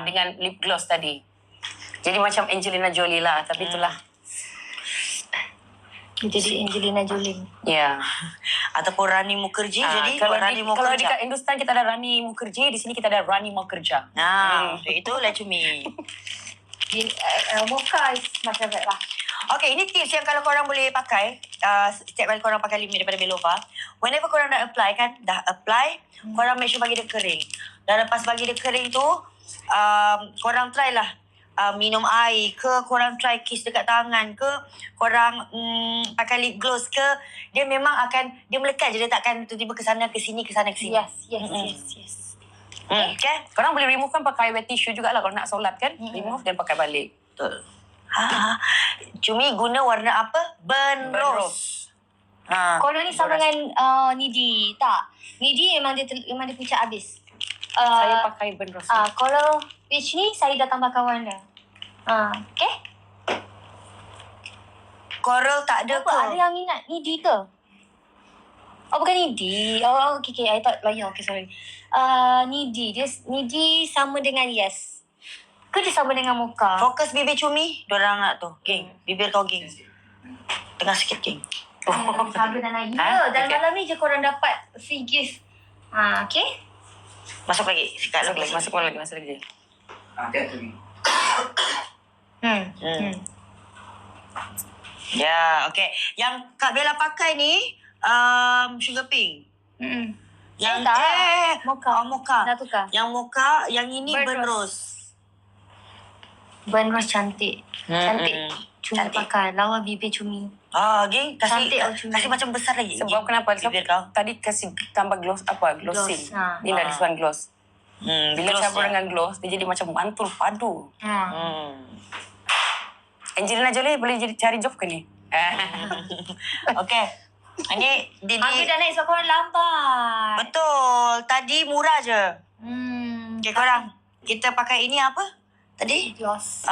Dengan lip gloss tadi. Jadi macam Angelina Jolie lah. Tapi itulah. Jadi Angelina Jolie. Ya. Ataupun Rani Mukherjee. Jadi kalau Rani kalau Mukherjee. dekat Hindustan kita ada Rani Mukherjee, di sini kita ada Rani Mukherjee. Itulah Cumi. Mocha is my favorite lah. Okay, ini tips yang kalau korang boleh pakai setiap kali korang pakai lip ni daripada Belova. Whenever korang dah apply, korang make sure bagi dia kering. Dan lepas bagi dia kering tu, korang try lah minum air ke, korang try kiss dekat tangan ke, korang pakai lip gloss ke, dia memang akan, dia melekat je, dia takkan tiba-tiba ke sana ke sini, ke sana ke sini. Yes. Okay? Korang boleh remove kan pakai wet tissue jugalah kalau nak solat kan. Remove dan pakai balik. Betul. Cumi guna warna apa? Burn rose. Kalau ni sama dengan Nidi. Tak. Nidi memang dia pucat habis. Saya pakai burn rose. Kalau peach ni saya dah tambahkan warna. Okay? Coral tak ada Apa? Ada yang minat Nidi ke? Oh, bukan Nidi. Oh, okay. I thought lain. Okay, sorry. Nidi. Nidi sama dengan yes. Ke dia sama dengan mocha? Fokus bibir Cumi. Diorang nak tu. Geng. Bibir kau geng. Tengah sikit geng. Harga dan naik. Ya, dan malam ni je korang dapat free gift. Okay? Masuk lagi. Sikat lagi. Masuk lagi. Ya, okay. Yang Kak Bella pakai ni, sugar pink. Yang Mocha. Mocha. Dah tukar. Yang mocha, yang ini burn rose. Burn rose cantik. Cantik. Cumi Cantik. pakai. Lawa bibir Cumi. Geng. Kasih Cantik, kasih macam besar lagi. Sebab kenapa? Bibir kau. Tadi kasih tambah glossing. Gloss. Ni dah this one gloss. Bila gloss campur ya. dengan gloss, dia jadi macam mantul padu. Angelina Jolie boleh jadi cari job ke ni? Okay. Ini Harga dah naik sebab korang lambat. betul. Tadi murah je. Okay, korang. Kita pakai ini apa? Tadi? Gloss.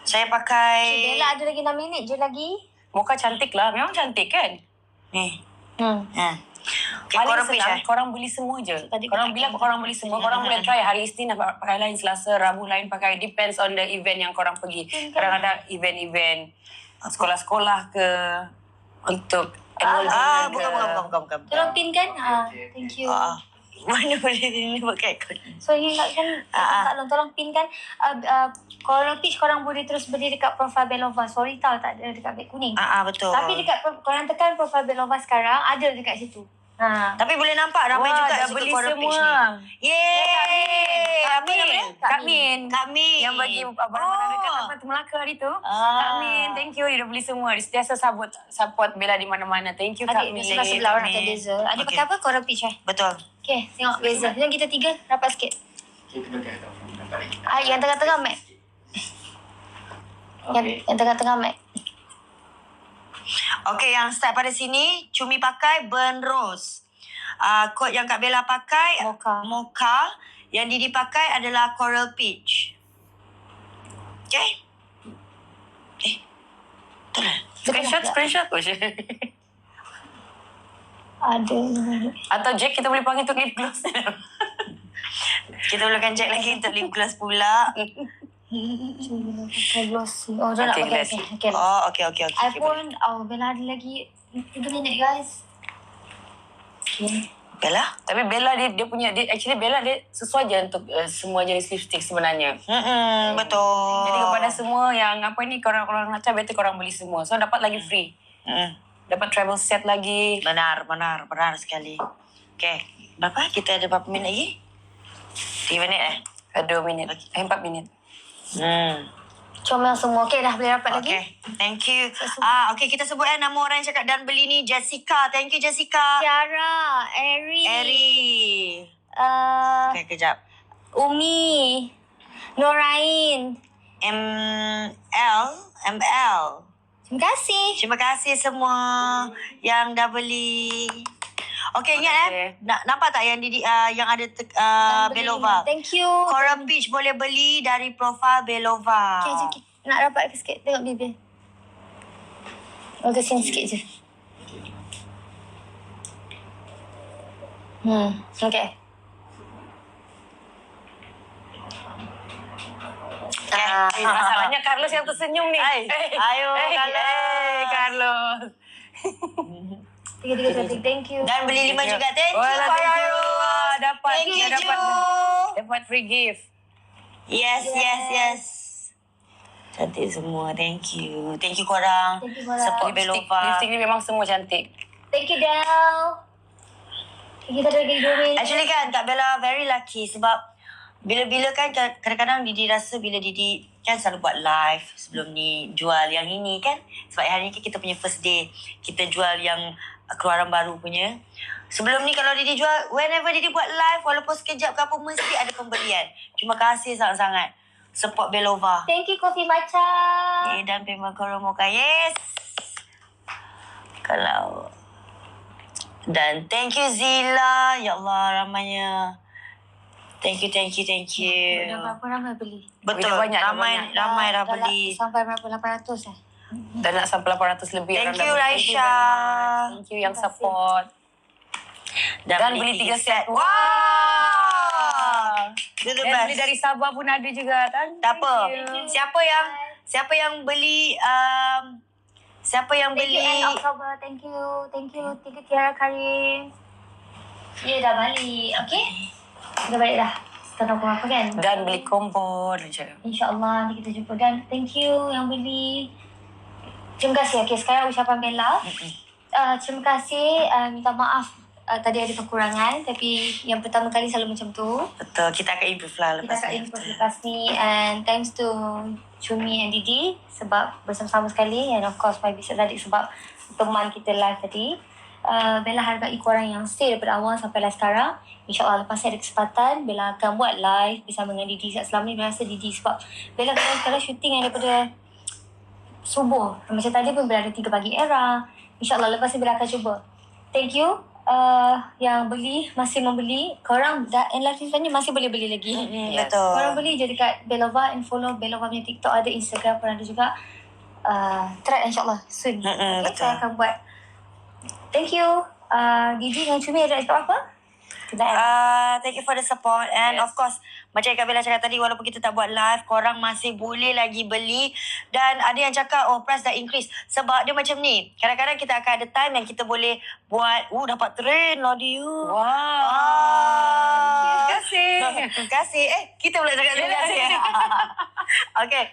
Saya pakai... Bella ada lagi 6 minit je lagi. Mocha cantik lah. Memang cantik kan? Ni. Okay, Paling korang senang, pitch korang beli semua je. Tadi Korang pakai bilang korang beli semua. Korang boleh try hari Isnin pakai lain, Selasa, Rabu lain pakai. Depends on the event yang korang pergi. Kadang ada event-event sekolah-sekolah ke untuk annual dinner ke. Bukan. Tolong pin kan? Thank you. Mana boleh ini pakai kod. So ingatkan Kak Long tolong pin kan. Kalau pitch korang boleh terus beli dekat profile Belova. Sorry tau tak ada dekat beg kuning. Betul. Tapi dekat korang tekan profile Belova sekarang ada dekat situ. Tapi boleh nampak ramai Wah, juga dah yang suka beli korang pitch semua. ni. Yeay! Kak Min. Kak Min. Yang bagi abang-abang dekat apa tu Melaka hari tu. Kak Min, thank you. Dia dah beli semua. Dia sentiasa support Bella di mana-mana. Thank you Kak Adik Min. sebelah orang nak beza. Adik pakai apa? Korang pitch Betul. Okay, tengok beza. Yang kita tiga rapat sikit. Yang tengah-tengah Mac. Yang tengah-tengah Mac. Okay, yang start pada sini, Cumi pakai burn rose. Kod yang Kak Bella pakai mocha. Yang Didi pakai adalah coral peach. Okay? Betul lah. Screenshot tu je. Ada. Atau Jack kita boleh panggil untuk lip gloss. Kita perlukan Jack lagi untuk lip gloss pula. Pakai gloss. Oh, dia nak pakai. Okay. iPhone. Bella ada lagi 3 minit guys. Okay. Bella? Tapi Bella dia punya actually Bella dia sesuai je untuk semua jenis lipstick sebenarnya. Betul. Jadi kepada semua yang apa ni korang nak cari better korang beli semua. So dapat lagi free. Dapat travel set lagi. Benar sekali. Okay. Berapa? Kita ada berapa minit lagi? 3 minit 2 minit. 4 minit. Comel semua. Okay, dah boleh rapat lagi. Okay. Thank you. Okay, kita sebut nama orang yang cakap dan beli ni. Jessica. Thank you, Jessica. Tiara. Eri. Okay, kejap. Umi. Norain. ML. Terima kasih semua yang dah beli. Okay, ingat nampak tak yang Didi yang ada Belova? Thank you. Coral Peach boleh beli dari profil Belova. Okay. Nak rapat sikit. Tengok bibir. Ke sini sikit je. Okay. Masalahnya Carlos yang tersenyum ni. Ayo, Carlos. Carlos. Tiga. Thank you. Dan beli 5 juga. Thank you, Wala, thank you. Carlos. Wah, dapat Thank you, dapat free gift. Yes. Cantik semua. Thank you. Thank you korang. Thank you korang. Support Belova. Lipstick ni memang semua cantik. Thank you, Del. Kita ada lagi 2 minit. Actually kan Kak Bella very lucky sebab bila-bila kan kadang-kadang Didi rasa bila Didi kan selalu buat live sebelum ni jual yang ini kan. Sebab hari ni kita punya first day. Kita jual yang keluaran baru punya. Sebelum ni kalau Didi jual, whenever Didi buat live walaupun sekejap ke apa mesti ada pembelian. Terima kasih sangat-sangat. Support Belova. Thank you, Coffee Matcha. Dan Pema Koromoka. Yes. Kalau dan thank you Zila. Ya Allah ramainya. Thank you. Dah berapa ramai beli? Betul. Dah banyak, dah ramai banyak. dah Dah beli. Sampai berapa? 800 eh? Dan nak sampai 800 lebih. Thank orang you, dah beli. Raisya. Thank you yang Terima kasih. support. Dan beli 3 set. Wah. Dia the Dan best. beli dari Sabah pun ada juga kan. Tak apa. Thank you. Siapa yang beli siapa yang Thank you, beli October. Thank you. Thank you, Tiara Karim. Ya, dah balik. Okay? Dah balik dah. Setengah pukul apa kan? Dan beli combo je. InsyaAllah nanti kita jumpa. Dan thank you yang beli. Terima kasih. Okay, sekarang ucapan Bella. Terima kasih. Minta maaf. Tadi ada kekurangan. Tapi yang pertama kali selalu macam tu. Betul, kita akan improve lah Kita lepas akan ni. improve lepas ni. And thanks to Cumi and Didi. Sebab bersama-sama sekali. And of course my business adik sebab teman kita live tadi. Bella hargai korang yang stay daripada awal sampai lah sekarang. InsyaAllah lepas ni ada kesempatan Bella akan buat live bersama dengan Didi. Selama ni Bella rasa Didi sebab Bella kadang-kadang syuting yang daripada subuh. Macam tadi pun Bella ada 3 pagi era. InsyaAllah lepas ni Bella akan cuba. Thank you yang beli, masih membeli. Korang and live season ni masih boleh beli lagi. Yes. Betul. Korang beli je dekat Belova and follow Belova punya TikTok, ada Instagram pun ada juga. Try insyaAllah soon. Okay, betul. saya akan buat. Thank you. Didi dengan Cumi ada cakap apa? Thank you for the support and Yes. of course macam Kak Bella cakap tadi walaupun kita tak buat live korang masih boleh lagi beli dan ada yang cakap price dah increase sebab dia macam ni kadang-kadang kita akan ada time yang kita boleh buat dapat trend lah dia. Wow. Terima kasih. Kita pula cakap terima kasih. Okay.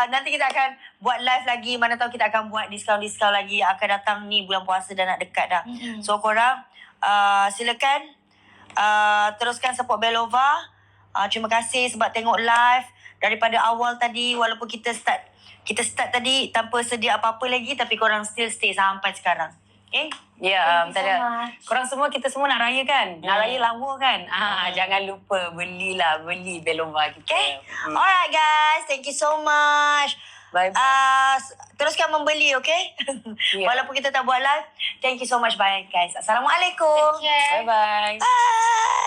Nanti kita akan buat live lagi. Mana tahu kita akan buat diskaun-diskaun lagi. Akan datang ni bulan puasa dah nak dekat dah. So korang silakan teruskan support Belova. Terima kasih sebab tengok live daripada awal tadi walaupun kita start tadi tanpa sedia apa-apa lagi tapi korang still stay sampai sekarang. Okay? Ya, Thank you so tadi much. korang semua kita semua nak raya kan? Nak raya lama kan? Jangan lupa beli Belova kita. Okay? Alright guys, thank you so much. Bye. Teruskan membeli, okay? Yeah. Walaupun kita tak buat live. Thank you so much. Bye guys. Assalamualaikum. Take care. Bye-bye. Bye.